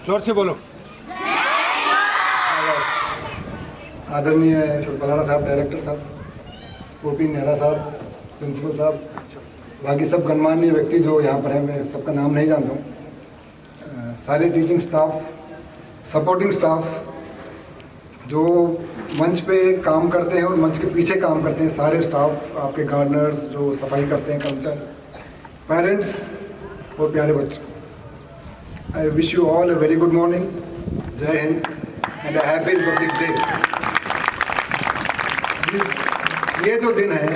जोर से बोलो। आदरणीय एस.एस. बलाड़ा साहब, डायरेक्टर साहब, ओ.पी. नेहरा साहब, प्रिंसिपल साहब, बाकी सब गणमान्य व्यक्ति जो यहाँ पर हैं, मैं सबका नाम नहीं जानता हूँ, सारे टीचिंग स्टाफ, सपोर्टिंग स्टाफ जो मंच पे काम करते हैं और मंच के पीछे काम करते हैं, सारे स्टाफ, आपके गार्डनर्स जो सफाई करते हैं, कर्मचारी, पेरेंट्स और प्यारे बच्चे, I wish you all a very good morning, Jai Hind and a happy republic day. ये जो दिन है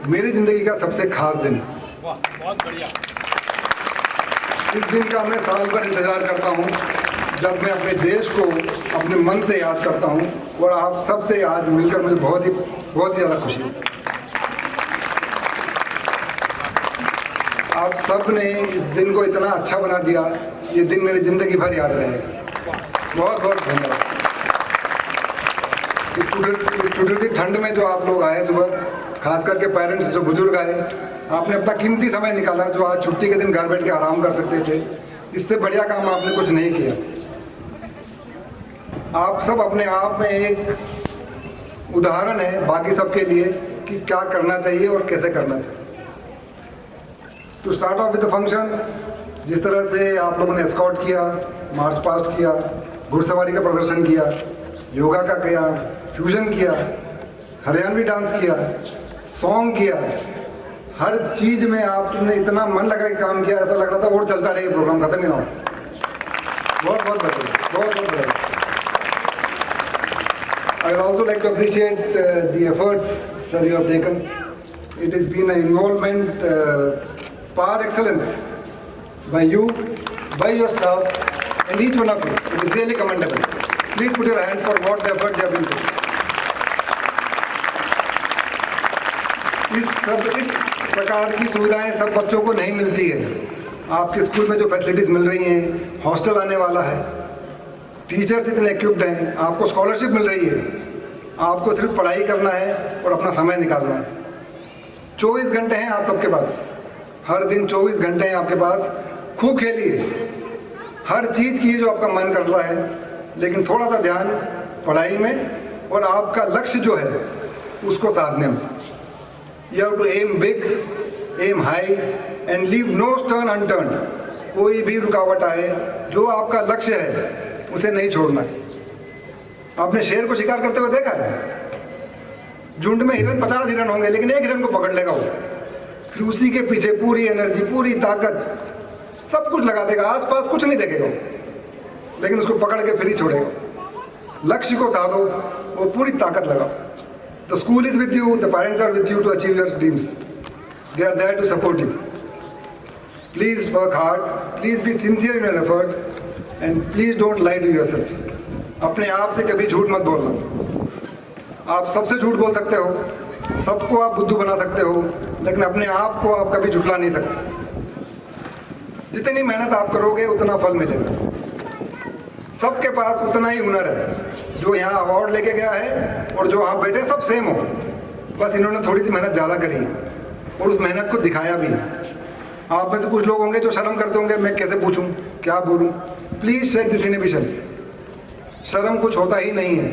मेरी ज़िंदगी का सबसे खास दिन है। बहुत बढ़िया। इस दिन का मैं साल भर इंतज़ार करता हूँ, जब मैं अपने देश को अपने मन से याद करता हूँ, और आप सबसे आज मिलकर मुझे बहुत ही ज़्यादा खुशी है। आप सब ने इस दिन को इतना अच्छा बना दिया, ये दिन मेरी ज़िंदगी भर याद रहेगा। बहुत बहुत धन्यवाद। इस टूटी ठंड में जो आप लोग आए सुबह, खास करके पेरेंट्स जो बुजुर्ग आए, आपने अपना कीमती समय निकाला, जो आज छुट्टी के दिन घर बैठ के आराम कर सकते थे। इससे बढ़िया काम आपने कुछ नहीं किया। आप सब अपने आप में एक उदाहरण है बाकी सबके लिए कि क्या करना चाहिए और कैसे करना चाहिए। To start off with the function, जिस तरह से आप लोगों ने एस्कॉर्ट किया, मार्च पास्ट किया, घुड़सवारी का प्रदर्शन किया, योगा का किया, फ्यूजन किया, हरियाणवी डांस किया, सॉन्ग किया, हर चीज़ में आपने इतना मन लगा के काम किया, ऐसा लग रहा था और चलता रहे, प्रोग्राम खत्म ही ना हो। बहुत बहुत बढ़िया, बहुत बहुत बढ़िया। I would also like to appreciate the efforts, sir, you have taken. It has been an involvement par excellence by you, by your staff, and each one of you. It is really commendable. Please put your hands for what the efforts have been taken. इस प्रकार की सुविधाएं सब बच्चों को नहीं मिलती है। आपके स्कूल में जो फैसिलिटीज़ मिल रही हैं, हॉस्टल आने वाला है, टीचर्स इतने इक्विप्ड हैं, आपको स्कॉलरशिप मिल रही है, आपको सिर्फ पढ़ाई करना है और अपना समय निकालना है। 24 घंटे हैं आप सबके पास, हर दिन 24 घंटे हैं आपके पास। खूब खेलिए, हर चीज़ कीजिए जो आपका मन कर रहा है, लेकिन थोड़ा सा ध्यान पढ़ाई में और आपका लक्ष्य जो है उसको साधने में। You have to aim big, aim high and leave no stone unturned. कोई भी रुकावट आए, जो आपका लक्ष्य है उसे नहीं छोड़ना। आपने शेर को शिकार करते हुए देखा है? झुंड में हिरन 50 हिरन होंगे, लेकिन एक हिरन को पकड़ लेगा वो, फिर उसी के पीछे पूरी एनर्जी, पूरी ताकत, सब कुछ लगा देगा, आसपास कुछ नहीं देखेगा, लेकिन उसको पकड़ के फिर ही छोड़ेगा। लक्ष्य को साधो, वो पूरी ताकत लगाओ। The school is with you, the parents are with you to achieve your dreams. They are there to support you. Please work hard, please be sincere in your effort, and please don't lie to yourself. अपने आप से कभी झूठ मत बोलना। आप सबसे झूठ बोल सकते हो, सबको आप बुद्धू बना सकते हो, लेकिन अपने आप को आप कभी झुठला नहीं सकते। जितनी मेहनत आप करोगे उतना फल मिलेगा। सबके पास उतना ही हुनर है। जो यहाँ अवार्ड लेके गया है और जो वहाँ बैठे सब सेम हो, बस इन्होंने थोड़ी सी मेहनत ज़्यादा करी और उस मेहनत को दिखाया भी। आप में से कुछ लोग होंगे जो शर्म करते होंगे, मैं कैसे पूछूं, क्या बोलूं। Please shake this inhibitions. शर्म कुछ होता ही नहीं है,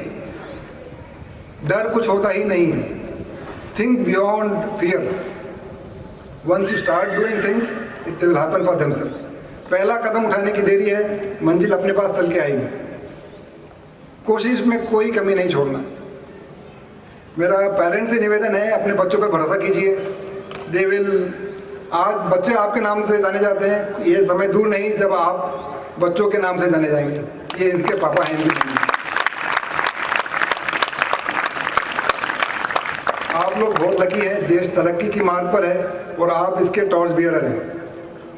डर कुछ होता ही नहीं है। Think beyond fear. Once you start doing things, it will happen for themselves. पहला कदम उठाने की देरी है, मंजिल अपने पास चल के आएगी। कोशिश में कोई कमी नहीं छोड़ना। मेरा पेरेंट्स से निवेदन है, अपने बच्चों पे भरोसा कीजिए। दे विल, आज बच्चे आपके नाम से जाने जाते हैं, ये समय दूर नहीं जब आप बच्चों के नाम से जाने जाएंगे। ये इनके पापा हैं, आप लोग बहुत लकी हैं। देश तरक्की की मार्ग पर है और आप इसके टॉर्च बियरर हैं।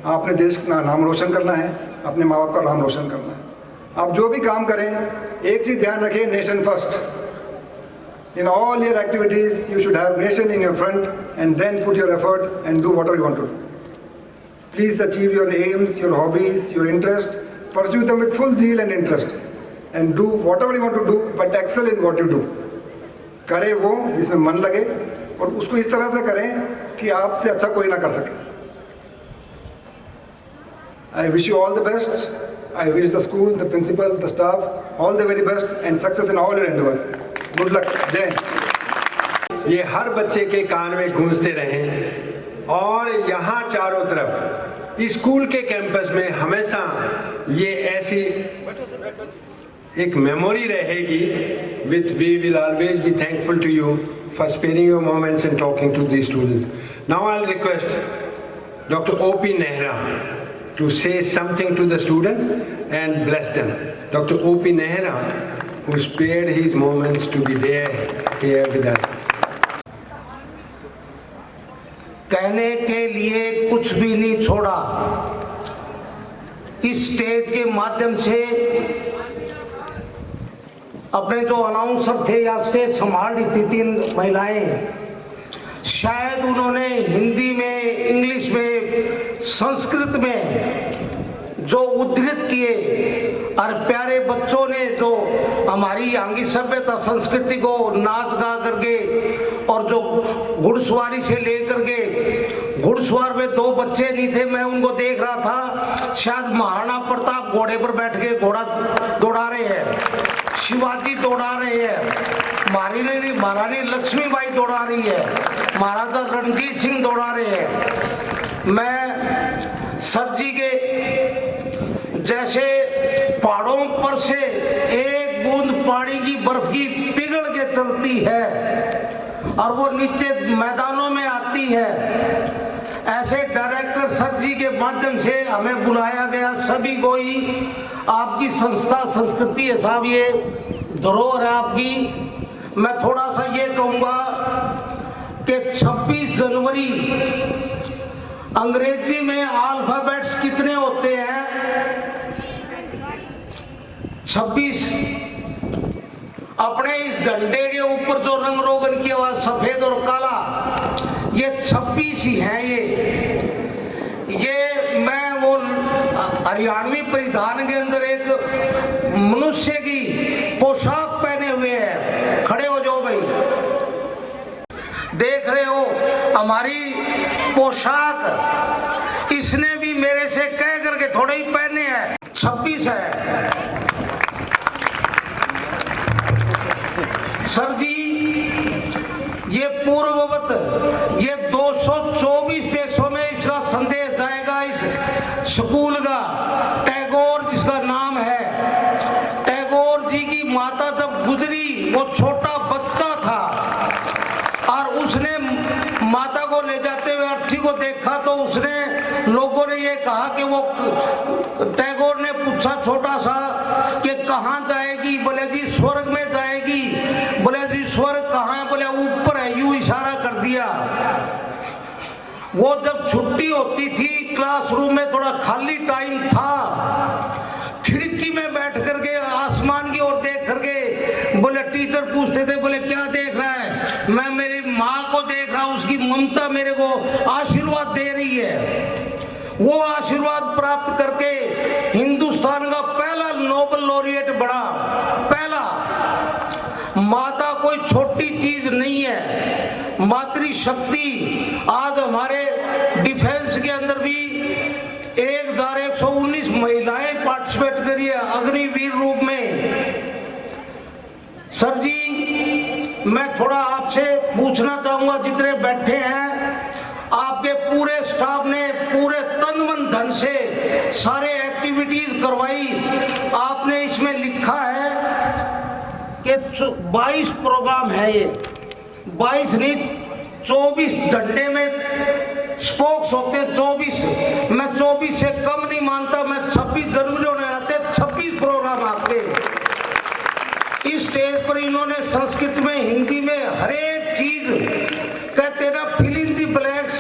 आपने देश का नाम रोशन करना है, अपने माँ बाप का नाम रोशन करना है। आप जो भी काम करें, एक चीज़ ध्यान रखिए, nation first. In all your activities you should have nation in your front and then put your effort and do whatever you want to do. Please achieve your aims, your hobbies, your interest, pursue them with full zeal and interest and do whatever you want to do, but excel in what you do. करें वो जिसमें मन लगे और उसको इस तरह से करें कि आपसे अच्छा कोई ना कर सके। I wish you all the best. I wish the school, the principal, the staff, all the very best and success in all your endeavors. Good luck. Jai Hind. ये हर बच्चे के कान में गूंजते रहें और यहाँ चारों तरफ स्कूल के कैंपस में हमेशा ये ऐसी एक मेमोरी रहेगी which we will always be thankful to you for sparing your moments and talking to these students. Now I'll request Dr. O.P. Nehra to say something to the students and bless them. Dr. O.P. Nehra, who spared his moments to be there here with us. कहने के लिए कुछ भी नहीं छोड़ा। इस stage के माध्यम से अपने जो अनाउंसर थे या स्टेज संभाल रही थी 3 महिलाएं, शायद उन्होंने हिंदी में, इंग्लिश में, संस्कृत में जो उद्धृत किए और प्यारे बच्चों ने जो हमारी यहाँ की सभ्यता संस्कृति को नाच गा करके और जो घुड़सवारी से लेकर के, घुड़सवार में 2 बच्चे नहीं थे, मैं उनको देख रहा था, शायद महाराणा प्रताप घोड़े पर बैठ के घोड़ा दौड़ा रहे हैं, शिवाजी दौड़ा रहे हैं, महारानी लक्ष्मीबाई दौड़ा रही है, महाराजा रणजीत सिंह दौड़ा रहे हैं। मैं सर जी के जैसे पहाड़ों पर से एक बूंद पानी की बर्फ की पिघल के चलती है और वो नीचे मैदानों में आती है, ऐसे डायरेक्टर सर जी के माध्यम से हमें बुलाया गया सभी को ही। आपकी संस्था संस्कृति है साहब, ये धरोहर है आपकी। मैं थोड़ा सा ये कहूँगा कि 26 जनवरी अंग्रेजी में अल्फाबेट्स कितने होते हैं? 26। अपने इस झंडे के ऊपर जो रंग रोगन किया हुआ सफेद और काला, ये 26 ही हैं। ये मैं वो हरियाणवी परिधान के अंदर एक मनुष्य की पोशाक पहने हुए है। खड़े हो जाओ भाई, देख रहे हो हमारी पोशाक, इसने भी मेरे से कह करके थोड़े ही पहने हैं। 26 है सर जी। ये पूर्ववत ये 224 देशों में इसका संदेश जाएगा। इस स्कूल का टैगोर जिसका नाम है, टैगोर जी की माता जब गुजरी, वो छोटा बच्चा था और उसने माता को ले जाते हुए अर्थी को देखा तो उसने, लोगों ने ये कहा कि वो, टैगोर ने पूछा छोटा सा कि कहाँ जाएगी? बोले जी स्वर्ग में जाएगी। बोले जी स्वर्ग कहाँ है? बोले ऊपर है, यूं इशारा कर दिया। वो जब छुट्टी होती थी, क्लासरूम में थोड़ा खाली टाइम था, खिड़की में बैठ करके आसमान की ओर देख करके, बोले टीचर पूछते थे, बोले क्या देख रहा है? मैं मेरी माँ को देख रहा हूँ, उसकी ममता मेरे को आशीर्वाद दे रही है। वो आशीर्वाद प्राप्त करके हिंदुस्तान का पहला नोबेल लॉरिएट बना। पहला, माता कोई छोटी चीज नहीं है। मातृशक्ति आज हमारे डिफेंस के अंदर भी 1119 महिलाएं पार्टिसिपेट करी है अग्निवीर रूप में। सर जी मैं थोड़ा आपसे पूछना चाहूंगा, जितने बैठे हैं, आपके पूरे स्टाफ ने पूरे तन मन धन से सारे एक्टिविटीज करवाई। आपने इसमें लिखा है कि 22 प्रोग्राम है, ये 22 नहीं 24 झंडे में स्पोक्स होते 24। मैं 24 से कम नहीं मानता, मैं 26 जनवरी होने आते 26 प्रोग्राम आपके। इस स्टेज पर इन्होंने संस्कृत में, हिंदी में हर एक चीज कहते ना, फिल इन दी ब्लैंक्स,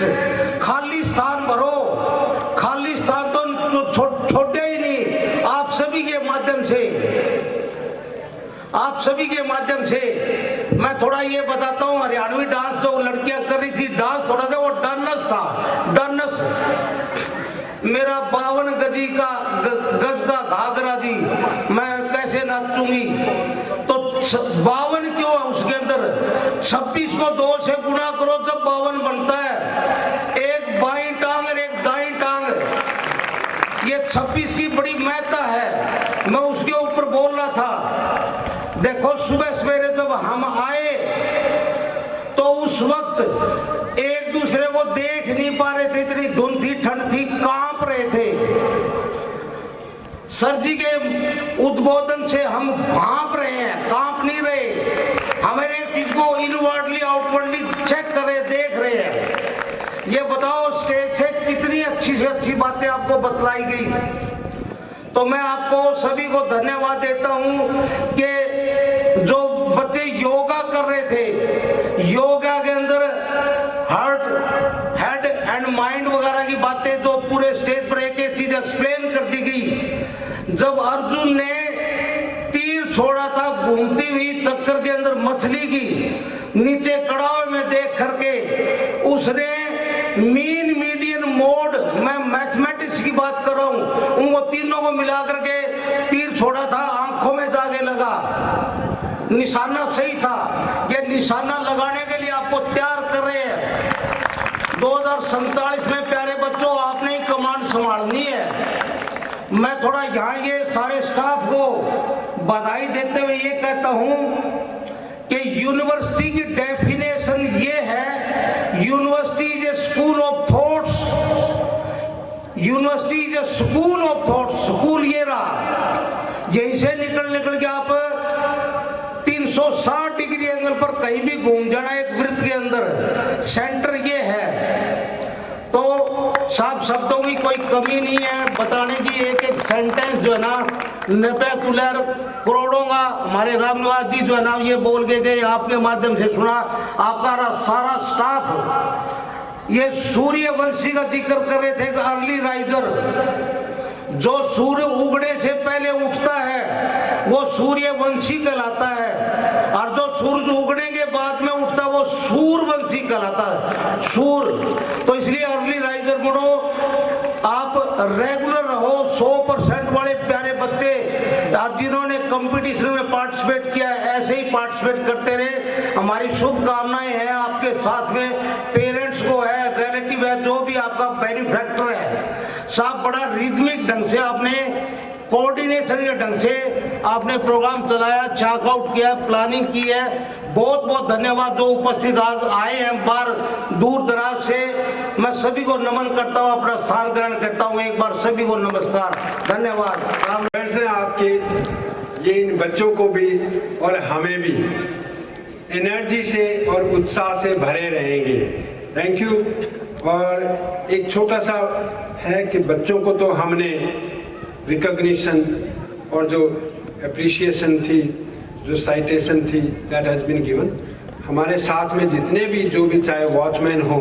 खाली स्थान भरो। खाली स्थान तो छोटे ही नहीं। आप सभी के माध्यम से, आप सभी के माध्यम से मैं थोड़ा ये बताता हूँ, हरियाणवी डांस जो लड़कियां कर रही थी, डांस थोड़ा सा वो डांस था। डांस मेरा 52 गजी का गज का घाघरा जी, मैं कैसे नाचूंगी? तो 52 क्यों है उसके अंदर? 26 को 2 से गुणा करो जब 52 बनता है। एक बाईं टांग और एक दाईं टांग, ये 26 की बड़ी महत्ता है। मैं उसके ऊपर बोल रहा था। देखो सुबह सवेरे जब हम आए तो उस वक्त एक दूसरे को देख नहीं पा रहे थे, इतनी धुंध थी, ठंड थी, कांप रहे थे। सर जी के उद्बोधन से हम भांप रहे हैं, कांप नहीं रहे। हमारे चीज को इनवर्डली आउटवर्डली चेक कर रहे, देख रहे हैं। ये बताओ स्टेज से कितनी अच्छी से अच्छी बातें आपको बतलाई गई। तो मैं आपको सभी को धन्यवाद देता हूं कि जो बच्चे योगा कर रहे थे, योगा के अंदर हार्ट, हेड एंड माइंड वगैरह की बातें जो पूरे स्टेज पर एक एक चीज एक्सप्लेन कर दी गई। जब अर्जुन ने तीर छोड़ा था घूमती हुई चक्कर के अंदर मछली की, नीचे कड़ाव में देख करके उसने मीन मीडियन मोड, मैं मैथमेटिक्स की बात कर रहा हूं, उनको तीनों को मिला करके तीर छोड़ा था, आंखों में जाके लगा, निशाना सही था। ये निशाना लगाने के लिए आपको तैयार कर रहे हैं। 2047 में प्यारे बच्चों आपने ही कमांड संभालनी है। मैं थोड़ा यहाँ ये सारे स्टाफ को बधाई देते हुए ये कहता हूँ कि यूनिवर्सिटी की डेफिनेशन ये है, university is a school of thoughts, university is a school of thoughts. School ये रहा, यहीं से निकल के आप 360 डिग्री एंगल पर कहीं भी घूम जाना एक वृत्त के अंदर, सेंटर ये है। तो साफ शब्दों की कोई कमी नहीं है बताने की, एक एक सेंटेंस जो है ना नपे तुलर करोड़ों का हमारे रामनिवास जी जो है ना ये बोल के गए, आपके माध्यम से सुना। आपका सारा स्टाफ ये सूर्यवंशी का जिक्र कर रहे थे, अर्ली राइजर, जो सूर्य उगने से पहले उठता है वो सूर्यवंशी कहलाता है, और जो सूरज उगने के बाद में उठता है वो सूर्यवंशी कहलाता है, सूर। तो इसलिए अर्ली राइजर बनो, आप रेगुलर रहो। 100% वाले प्यारे बच्चे आप जिन्होंने कंपटीशन में पार्टिसिपेट किया है ऐसे ही पार्टिसिपेट करते रहे। हमारी शुभकामनाएं हैं आपके साथ में, पेरेंट्स को है, रिलेटिव है, जो भी आपका बेनिफैक्टर है। साहब बड़ा रिदमिक ढंग से आपने, कोऑर्डिनेशन के ढंग से आपने प्रोग्राम चलाया, चेकआउट किया, प्लानिंग की है। बहुत बहुत धन्यवाद जो उपस्थित आज आए हैं बार दूर दराज से। मैं सभी को नमन करता हूँ, अपना स्थान ग्रहण करता हूँ। एक बार सभी को नमस्कार, धन्यवाद। से आपके ये इन बच्चों को भी और हमें भी एनर्जी से और उत्साह से भरे रहेंगे। Thank you. और एक छोटा सा है कि बच्चों को तो हमने रिकॉग्निशन और जो अप्रिशिएशन थी, जो साइटेशन थी, दैट हैज़ बीन गिवन। हमारे साथ में जितने भी जो भी, चाहे वॉचमैन हो,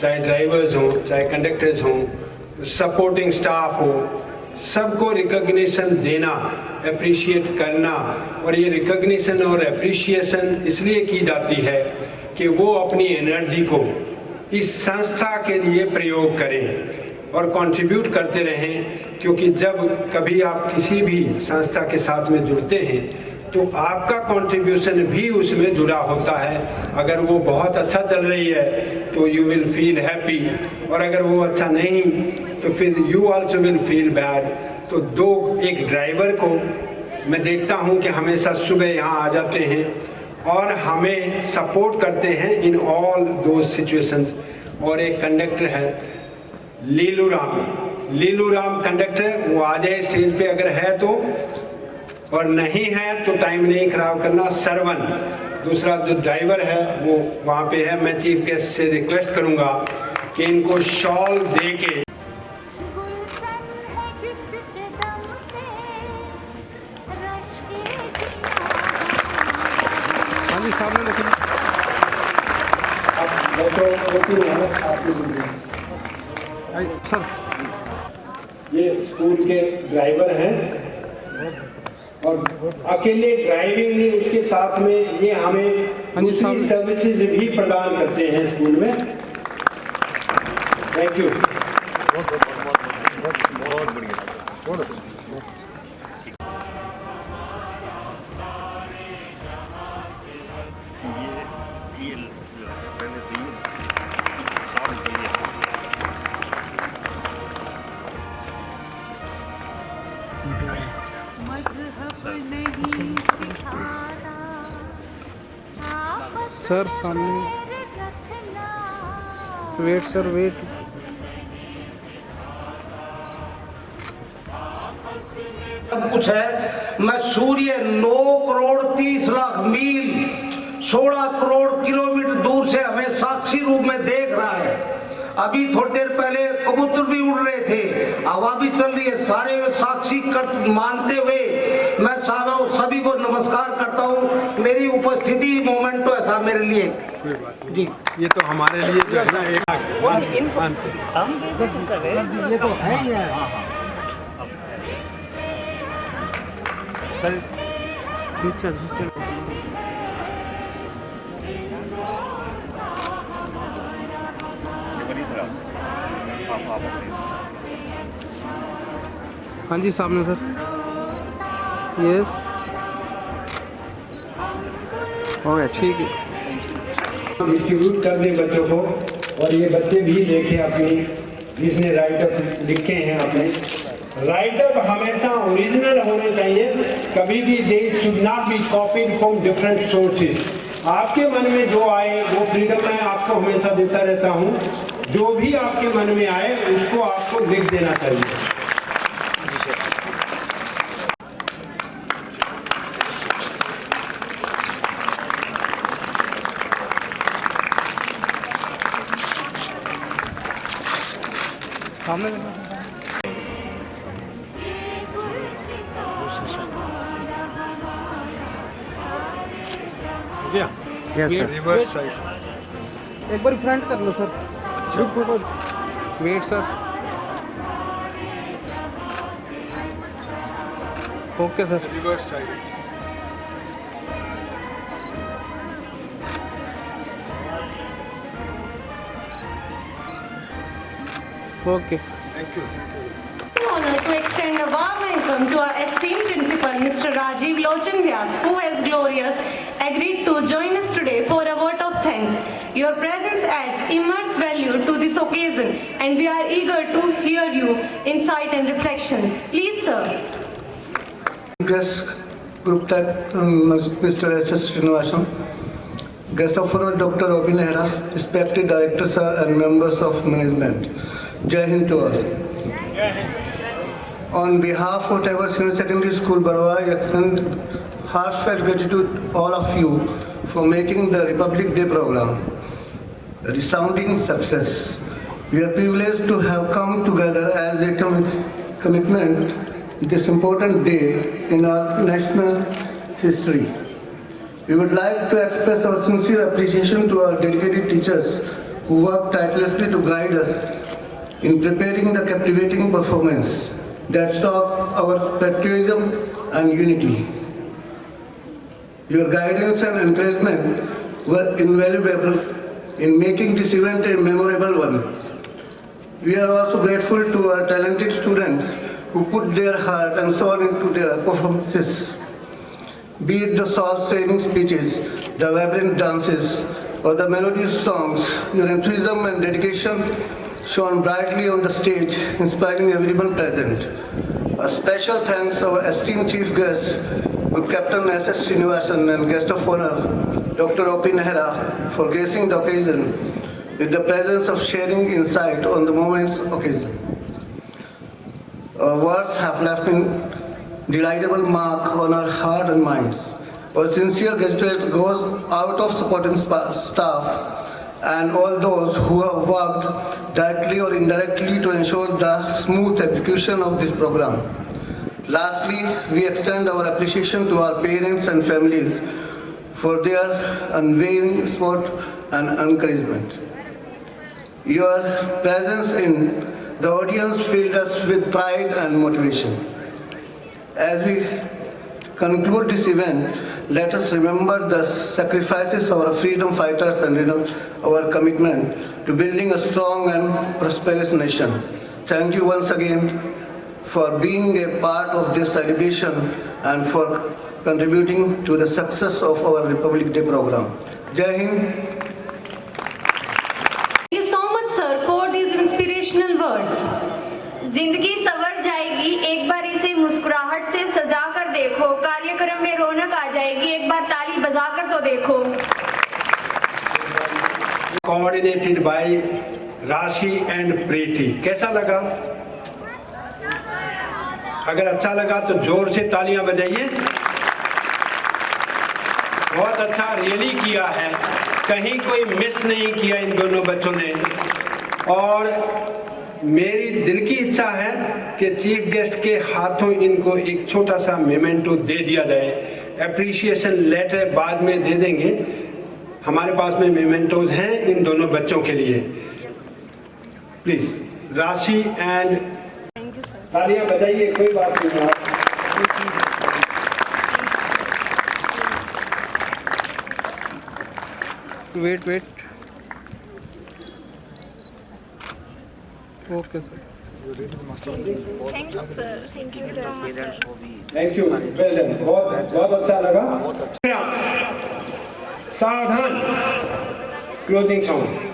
चाहे ड्राइवर्स हो, चाहे कंडक्टर्स हो, सपोर्टिंग स्टाफ हो, सबको रिकॉग्निशन देना, अप्रिशिएट करना। और ये रिकॉग्निशन और अप्रिशिएशन इसलिए की जाती है कि वो अपनी एनर्जी को इस संस्था के लिए प्रयोग करें और कंट्रीब्यूट करते रहें। क्योंकि जब कभी आप किसी भी संस्था के साथ में जुड़ते हैं तो आपका कंट्रीब्यूशन भी उसमें जुड़ा होता है। अगर वो बहुत अच्छा चल रही है तो यू विल फील हैप्पी, और अगर वो अच्छा नहीं तो फिर you also will feel bad. तो एक ड्राइवर को मैं देखता हूँ कि हमेशा सुबह यहाँ आ जाते हैं और हमें सपोर्ट करते हैं इन ऑल दोज सिचुएशंस। और एक कंडक्टर है लीलू राम कंडक्टर, वो आ जाए स्टेज पे अगर है तो, और नहीं है तो टाइम नहीं खराब करना। सरवन दूसरा जो ड्राइवर है वो वहाँ पे है। मैं चीफ गेस्ट से रिक्वेस्ट करूँगा कि इनको शॉल दे के सर ये स्कूल के ड्राइवर हैं और अकेले ड्राइविंग नहीं, उसके साथ में ये हमें दूसरी सर्विसेज भी प्रदान करते हैं स्कूल में। Thank you. बहुत बढ़िया। माइक सर सामने वेट सर वेट। सब कुछ है। मैं सूर्य 9 करोड़ 30 लाख मील 16 करोड़ किलोमीटर दूर से हमें साक्षी रूप में देख रहा है। अभी थोड़ी देर पहले कबूतर भी उड़ रहे थे, हवा भी चल रही है। सारे साक्षी कर मानते हुए मैं सभी को नमस्कार करता हूँ। मेरी उपस्थिति मोमेंट तो ऐसा मेरे लिए जी, ये तो हमारे लिए जो है ना एक ये तो है ही है। चल चल हाँ जी सामने सर। यस हो गया ठीक है। डिस्ट्रीब्यूट कर दें बच्चों को, और ये बच्चे भी देखें अपनी जिसने राइटअप लिखे हैं अपने। राइटअप हमेशा ओरिजिनल होने चाहिए, कभी भी they should not be copied from different sources. आपके मन में जो आए वो फ्रीडम मैं आपको हमेशा देता रहता हूँ। जो भी आपके मन में आए उसको आपको लिख देना चाहिए। सामने यस सर। रिवर्स साइड एक बार फ्रंट कर लो sir. Wait sir. Okay sir. Reverse side okay thank you. Honor to extend a warm welcome to our esteemed principal, Mr. Rajiv Lochan Vyas, who has gloriously agreed to join us today for a vote of thanks. Your presence adds immense value to this occasion, and we are eager to hear your insight and reflections. Please, sir. Guest Group Tech, Mr. S.S. Srinivasan, Guest of Honor Dr. Obi Nehra, respected directors sir and members of management. Jai Hind to all. On behalf of Tagore Senior Secondary School, Barwa, I extend heartfelt gratitude to all of you for making the Republic Day program a resounding success. We are privileged to have come together as a commitment this important day in our national history. We would like to express our sincere appreciation to our dedicated teachers who work tirelessly to guide us in preparing the captivating performance that saw our patriotism and unity. Your guidance and encouragement were invaluable in making this event a memorable one. We are also grateful to our talented students who put their heart and soul into their performances. Be it the soul-stirring speeches, the vibrant dances, or the melodious songs, your enthusiasm and dedication shone brightly on the stage, inspiring everyone present. A special thanks to our esteemed chief guest, Group Captain S.S. Srinivasan, and guest of honor, Dr. Obi Nehra, for gracing the occasion with the presence of sharing insight on the moment's occasion. Our words have left an indelible mark on our heart and minds. Our sincere gratitude goes out of supporting staff and all those who have worked directly or indirectly to ensure the smooth execution of this program. Lastly, we extend our appreciation to our parents and families for their unwavering support and encouragement. Your presence in the audience filled us with pride and motivation. As we conclude this event, let us remember the sacrifices of our freedom fighters and our commitment to building a strong and prosperous nation. Thank you once again for being a part of this celebration and for contributing to the success of our Republic Day program. Jai Hind. Thank you so much, sir, for these inspirational words. जिंदगी सवर जाएगी, एक बार इसे मुस्कुराहट से सजा कर देखो। बार ताली बजाकर तो देखो। कोऑर्डिनेटेड बाय राशि एंड प्रीति। कैसा लगा? अगर अच्छा लगा तो जोर से तालियां बजाइए। बहुत अच्छा रियली किया है, कहीं कोई मिस नहीं किया इन दोनों बच्चों ने। और मेरी दिल की इच्छा है कि चीफ गेस्ट के हाथों इनको एक छोटा सा मेमेंटो दे दिया जाए। एप्रिसिएशन लेटर बाद में दे देंगे, हमारे पास में मेमेंटोज हैं इन दोनों बच्चों के लिए। प्लीज राशि एंड तालियां बजाइए, कोई बात नहीं। Wait wait, okay sir. Thank you sir, thank you so much. Thank you, well done, बहुत बहुत अच्छा लगा। सावधान, क्लोजिंग साउंड।